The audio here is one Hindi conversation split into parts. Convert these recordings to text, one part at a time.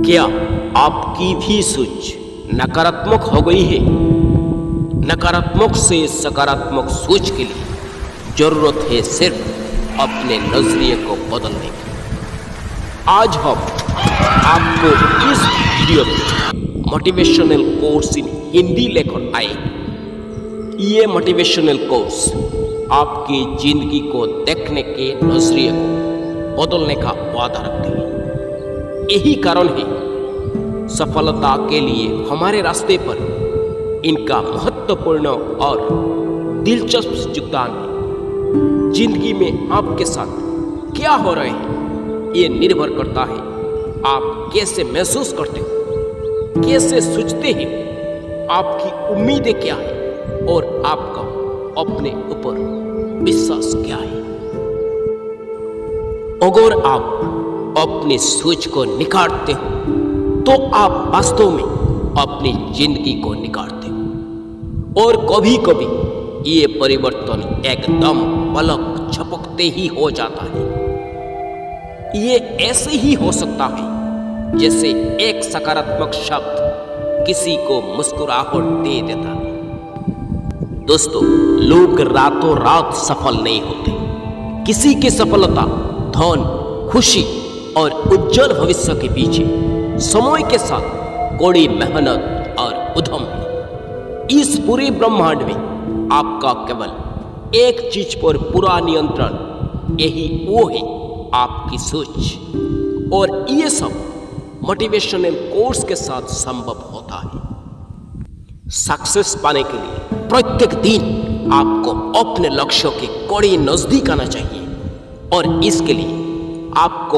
क्या आपकी भी सोच नकारात्मक हो गई है? नकारात्मक से सकारात्मक सोच के लिए जरूरत है सिर्फ अपने नजरिए को बदलने की। आज हम आपको इस वीडियो में मोटिवेशनल कोर्स इन हिंदी लेकर आए। ये मोटिवेशनल कोर्स आपकी जिंदगी को देखने के नजरिए को बदलने का वादा रखते हैं। यही कारण है सफलता के लिए हमारे रास्ते पर इनका महत्वपूर्ण और दिलचस्प योगदान है। जिंदगी में आपके साथ क्या हो रहा है ये निर्भर करता है आप कैसे महसूस करते हो, कैसे सोचते हैं, आपकी उम्मीदें क्या है और आपका अपने ऊपर विश्वास क्या है। अगर आप अपनी सोच को निखारते हो तो आप वास्तव में अपनी जिंदगी को निखारते हो। और कभी कभी ये परिवर्तन एकदम पलक झपकते ही हो जाता है। ये ऐसे ही हो सकता है जैसे एक सकारात्मक शब्द किसी को मुस्कुराहट दे देता है। दोस्तों, लोग रातों रात सफल नहीं होते। किसी की सफलता धन, खुशी और उज्जवल भविष्य के पीछे समय के साथ कड़ी मेहनत और उद्यम है। इस पूरे ब्रह्मांड में आपका केवल एक चीज पर पूरा नियंत्रण, यही वो है आपकी सोच। और ये सब मोटिवेशनल कोर्स के साथ संभव होता है। सक्सेस पाने के लिए प्रत्येक दिन आपको अपने लक्ष्यों के कड़ी नजदीक आना चाहिए और इसके लिए आपको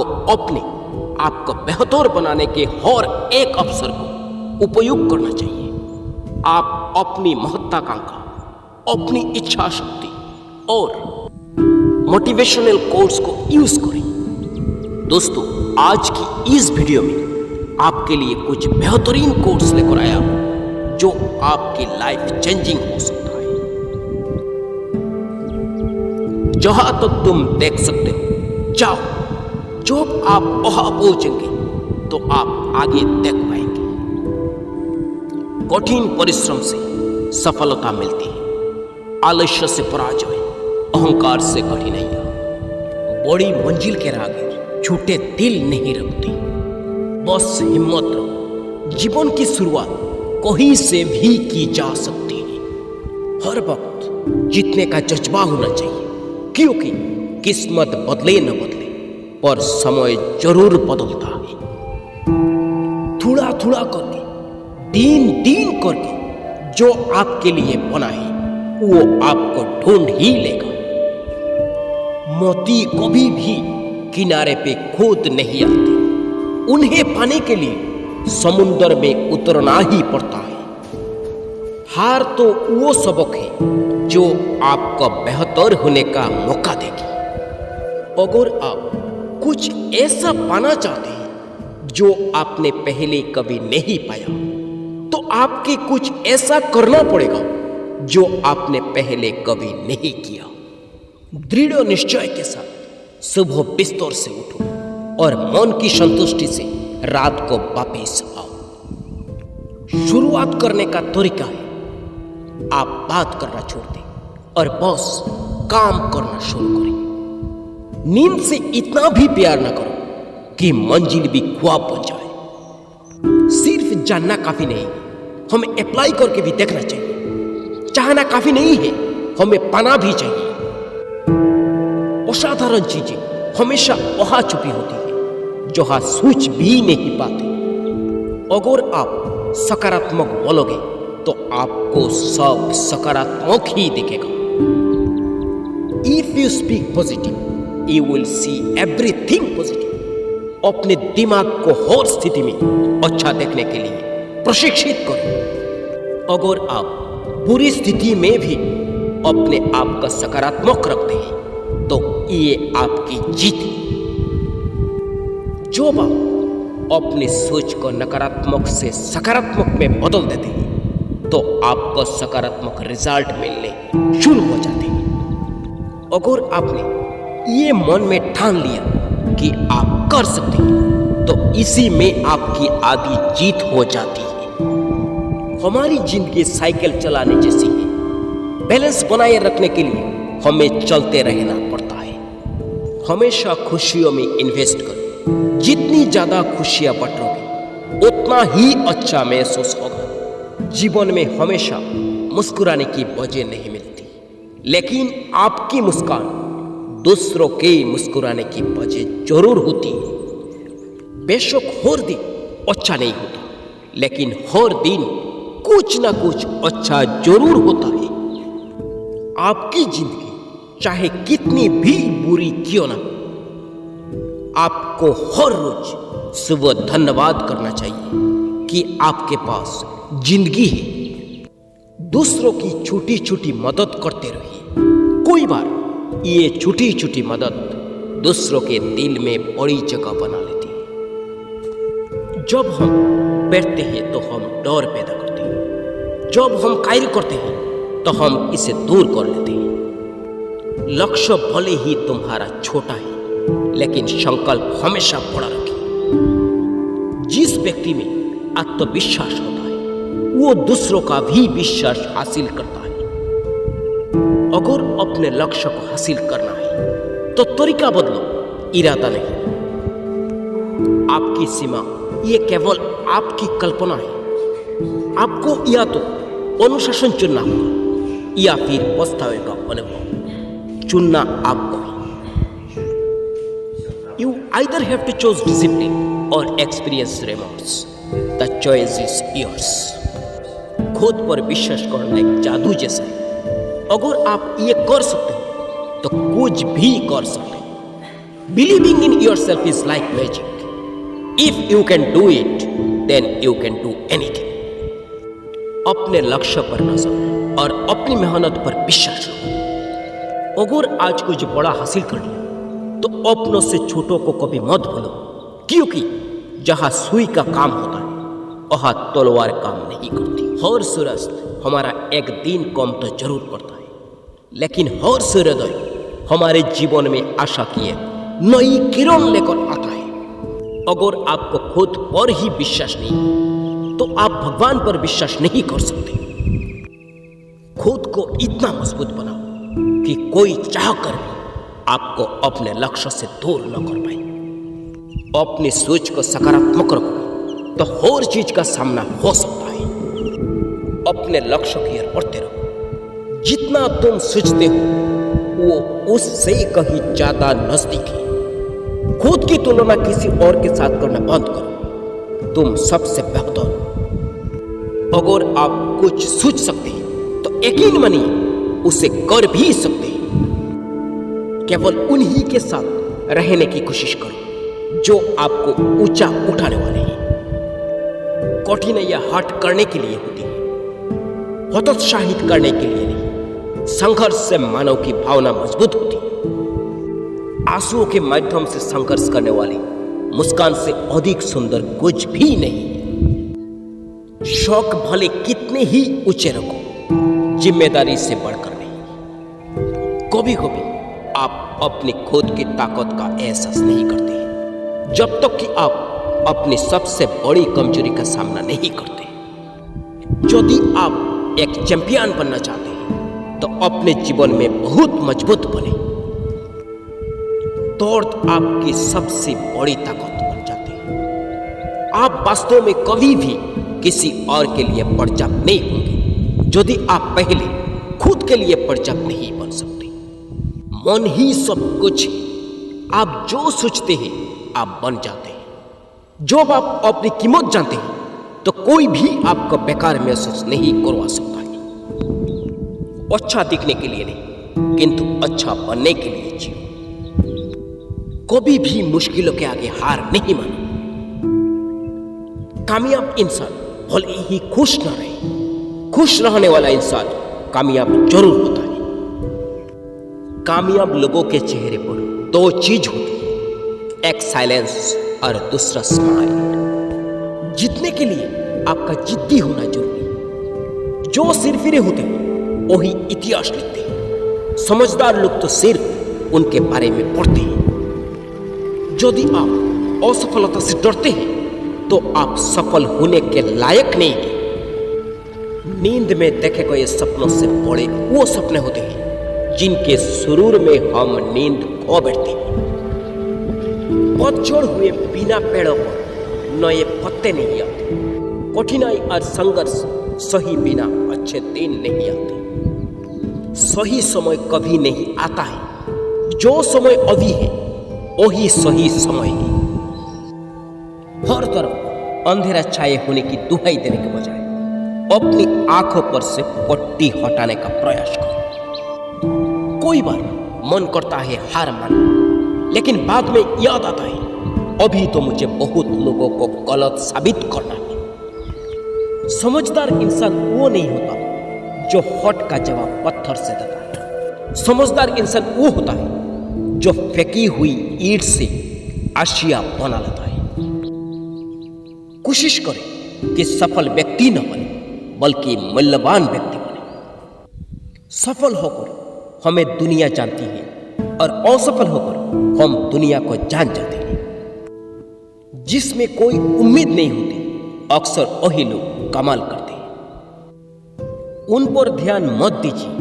आपको बेहतर बनाने के हर एक अवसर को उपयोग करना चाहिए। आप अपनी महत्वाकांक्षा, अपनी इच्छा शक्ति और मोटिवेशनल कोर्स को यूज करें। दोस्तों, आज की इस वीडियो में आपके लिए कुछ बेहतरीन कोर्स लेकर आया हूं जो आपकी लाइफ चेंजिंग हो सकता है। जहां तक तुम देख सकते हो जाओ, जब आप वहां पहुंचेंगे तो आप आगे देख पाएंगे। कठिन परिश्रम से सफलता मिलती है, आलस्य से पराजय, अहंकार से कठिनाइयां। बड़ी मंजिल के राह छोटे दिल नहीं रखती। बस हिम्मत रखो, जीवन की शुरुआत कहीं से भी की जा सकती है। हर वक्त जीतने का जज्बा होना चाहिए, क्योंकि किस्मत बदले न बदले पर समय जरूर बदलता है। थोड़ा थोड़ा करके, दिन दिन करके जो आपके लिए बना है वो आपको ढूंढ ही लेगा। मोती कभी भी किनारे पे खुद नहीं आते, उन्हें पाने के लिए समुद्र में उतरना ही पड़ता है। हार तो वो सबक है जो आपको बेहतर होने का मौका देगी। अगर आप कुछ ऐसा पाना चाहते हैं जो आपने पहले कभी नहीं पाया, तो आपके कुछ ऐसा करना पड़ेगा जो आपने पहले कभी नहीं किया। दृढ़ निश्चय के साथ सुबह बिस्तर से उठो और मन की संतुष्टि से रात को वापस आओ। शुरुआत करने का तरीका है आप बात करना छोड़ दें और बस काम करना शुरू करें। नींद से इतना भी प्यार न करो कि मंजिल भी ख्वाब बन जाए। सिर्फ जानना काफी नहीं, हमें अप्लाई करके भी देखना चाहिए। चाहना काफी नहीं है, हमें पाना भी चाहिए। असाधारण चीजें हमेशा वहां छुपी होती है जहां सोच भी नहीं पाते। अगर आप सकारात्मक बोलोगे तो आपको सब सकारात्मक ही दिखेगा। If you speak positive You will see everything positive। अपने दिमाग को हर स्थिति में अच्छा देखने के लिए प्रशिक्षित करें। अगर आप बुरी स्थिति में भी अपने आप का सकारात्मक रखते हैं तो ये आपकी जीत है। जब आप अपनी सोच को नकारात्मक से सकारात्मक में बदल देते हैं तो आपको सकारात्मक रिजल्ट मिलने शुरू हो जाते हैं। अगर आपने ये मन में ठान लिया कि आप कर सकते हैं तो इसी में आपकी आधी जीत हो जाती है। हमारी जिंदगी साइकिल चलाने जैसी है। बैलेंस बनाए रखने के लिए हमें चलते रहना पड़ता है। हमेशा खुशियों में इन्वेस्ट करो। जितनी ज्यादा खुशियां बटोरोगे उतना ही अच्छा महसूस होगा। जीवन में हमेशा मुस्कुराने की वजह नहीं मिलती, लेकिन आपकी मुस्कान दूसरों के मुस्कुराने की वजह जरूर होती है। बेशक हर दिन अच्छा नहीं होता, लेकिन हर दिन कुछ ना कुछ अच्छा जरूर होता है। आपकी जिंदगी चाहे कितनी भी बुरी क्यों ना, आपको हर रोज सुबह धन्यवाद करना चाहिए कि आपके पास जिंदगी है। दूसरों की छोटी छोटी मदद करते रहिए। कोई बार ये छोटी छोटी मदद दूसरों के दिल में बड़ी जगह बना लेती है। जब हम बैठते हैं तो हम डर पैदा करते हैं। जब हम कार्य करते हैं तो हम इसे दूर कर लेते हैं। लक्ष्य भले ही तुम्हारा छोटा है, लेकिन संकल्प हमेशा बड़ा रखिए। जिस व्यक्ति में आत्मविश्वास होता है वो दूसरों का भी विश्वास हासिल करता है। अगर अपने लक्ष्य को हासिल करना है तो तरीका बदलो, इरादा नहीं। आपकी सीमा ये केवल आपकी कल्पना है। आपको या तो अनुशासन चुनना होगा या फिर पछतावे का अनुभव चुनना आपको है। You either have to choose discipline or experience remorse. The choice is yours. खुद पर विश्वास करना एक जादू जैसा है। अगर आप ये कर सकते हो तो कुछ भी कर सकते हो। Believing in yourself is like magic. If you can do it, then you can do anything. अपने लक्ष्य पर नजर और अपनी मेहनत पर विश्वास रखो। अगर आज कुछ बड़ा हासिल कर लिया तो अपनों से छोटों को कभी मत भूलो, क्योंकि जहां सुई का काम होता है वहां तलवार काम नहीं करती। हर सूरज हमारा एक दिन कम तो जरूर करता है, लेकिन हर सूर्योदय हमारे जीवन में आशा की एक नई किरण लेकर आता है। अगर आपको खुद पर ही विश्वास नहीं तो आप भगवान पर विश्वास नहीं कर सकते। खुद को इतना मजबूत बनाओ कि कोई चाह कर भी आपको अपने लक्ष्य से दूर न कर पाए। अपनी सोच को सकारात्मक रखो तो हर चीज का सामना हो सकता है। अपने लक्ष्य की ओर बढ़ते रहो। जितना तुम सोचते हो वो उससे कहीं ज्यादा नजदीक है। खुद की तुलना किसी और के साथ करना बंद करो। तुम सबसे बेहतर हो। अगर आप कुछ सोच सकते हैं तो यकीन मानिए उसे कर भी सकते हैं। केवल उन्हीं के साथ रहने की कोशिश करो जो आपको ऊंचा उठाने वाले हैं। कठिनाइयां हट करने के लिए होती है, हतोत्साहित करने के लिए नहीं। संघर्ष से मानव की भावना मजबूत होती है। आंसुओं के माध्यम से संघर्ष करने वाली मुस्कान से अधिक सुंदर कुछ भी नहीं। शौक भले कितने ही ऊंचे रखो, जिम्मेदारी से बढ़कर नहीं। कभी कभी आप अपनी खुद की ताकत का एहसास नहीं करते हैं, जब तक कि आप अपनी सबसे बड़ी कमजोरी का सामना नहीं करते। यदि आप एक चैंपियन बनना चाहते हैं तो अपने जीवन में बहुत मजबूत बने। दौड़ आपकी सबसे बड़ी ताकत बन जाती है। आप वास्तव में कभी भी किसी और के लिए पर्याप्त नहीं होंगे यदि आप पहले खुद के लिए पर्याप्त नहीं बन सकते। मन ही सब कुछ है। आप जो सोचते हैं आप बन जाते हैं। जब आप अपनी कीमत जानते हैं तो कोई भी आपको बेकार महसूस नहीं करवा सकता है। अच्छा दिखने के लिए नहीं, किंतु अच्छा बनने के लिए जियो। कभी भी मुश्किलों के आगे हार नहीं मानो। कामयाब इंसान भले ही खुश न रहे, खुश रहने वाला इंसान कामयाब जरूर होता है। कामयाब लोगों के चेहरे पर दो चीज होती है, एक साइलेंस और दूसरा स्माइल। जीतने के लिए आपका जिद्दी होना जरूरी है। जो सिरफिरे होते हैं वही इतिहास लिखते हैं। समझदार लोग तो सिर्फ उनके बारे में पढ़ते हैं। यदि आप असफलता से डरते हैं तो आप सफल होने के लायक नहीं हैं। नींद में देखे गए सपनों से बड़े वो सपने होते हैं जिनके सुरूर में हम नींद खो बैठते हैं। पतझड़ हुए बिना पेड़ों पर नए पत्ते नहीं आते। कठिनाई और संघर्ष सही बिना अच्छे दिन नहीं आते। सही समय कभी नहीं आता है। जो समय अभी है वही सही समय है। हर तरफ अंधेरा छाए होने की दुहाई देने के बजाय अपनी आंखों पर से पट्टी हटाने का प्रयास करो। कोई बार मन करता है हार मानना, लेकिन बाद में याद आता है अभी तो मुझे बहुत लोगों को गलत साबित करना है। समझदार इंसान वो नहीं होता जो हट का जवाब पत्थर से देता है। समझदार इंसान वो होता है जो फेंकी हुई ईंट से आशिया बना लेता है। कोशिश करें कि सफल व्यक्ति न बने बल्कि मूल्यवान व्यक्ति बने। सफल होकर हमें दुनिया जानती है और असफल होकर हम दुनिया को जान जाते हैं। जिसमें कोई उम्मीद नहीं होती अक्सर वही लोग कमाल करते हैं। उन पर ध्यान मत दीजिए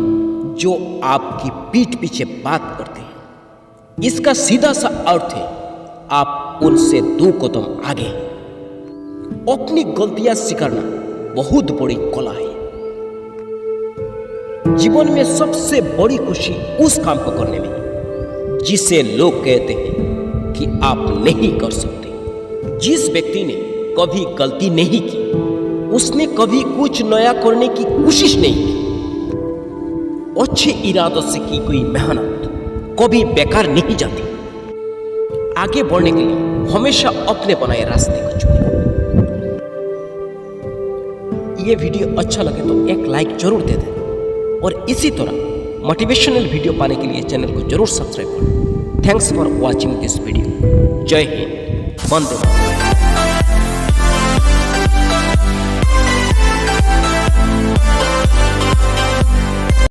जो आपकी पीठ पीछे बात करते हैं। इसका सीधा सा अर्थ है आप उनसे 2 कदम आगे हैं। अपनी गलतियां स्वीकारना बहुत बड़ी कला है। जीवन में सबसे बड़ी खुशी उस काम को करने में है जिसे लोग कहते हैं कि आप नहीं कर सकते। जिस व्यक्ति ने कभी गलती नहीं की उसने कभी कुछ नया करने की कोशिश नहीं की। अच्छे इरादों से की कोई मेहनत कभी बेकार नहीं जाती। आगे बढ़ने के लिए हमेशा अपने बनाए रास्ते को चुनें। ये वीडियो अच्छा लगे तो एक लाइक जरूर दे दें और इसी तरह मोटिवेशनल वीडियो पाने के लिए चैनल को जरूर सब्सक्राइब करें। Thanks for watching this video. जय हिंद, वंदे मातरम।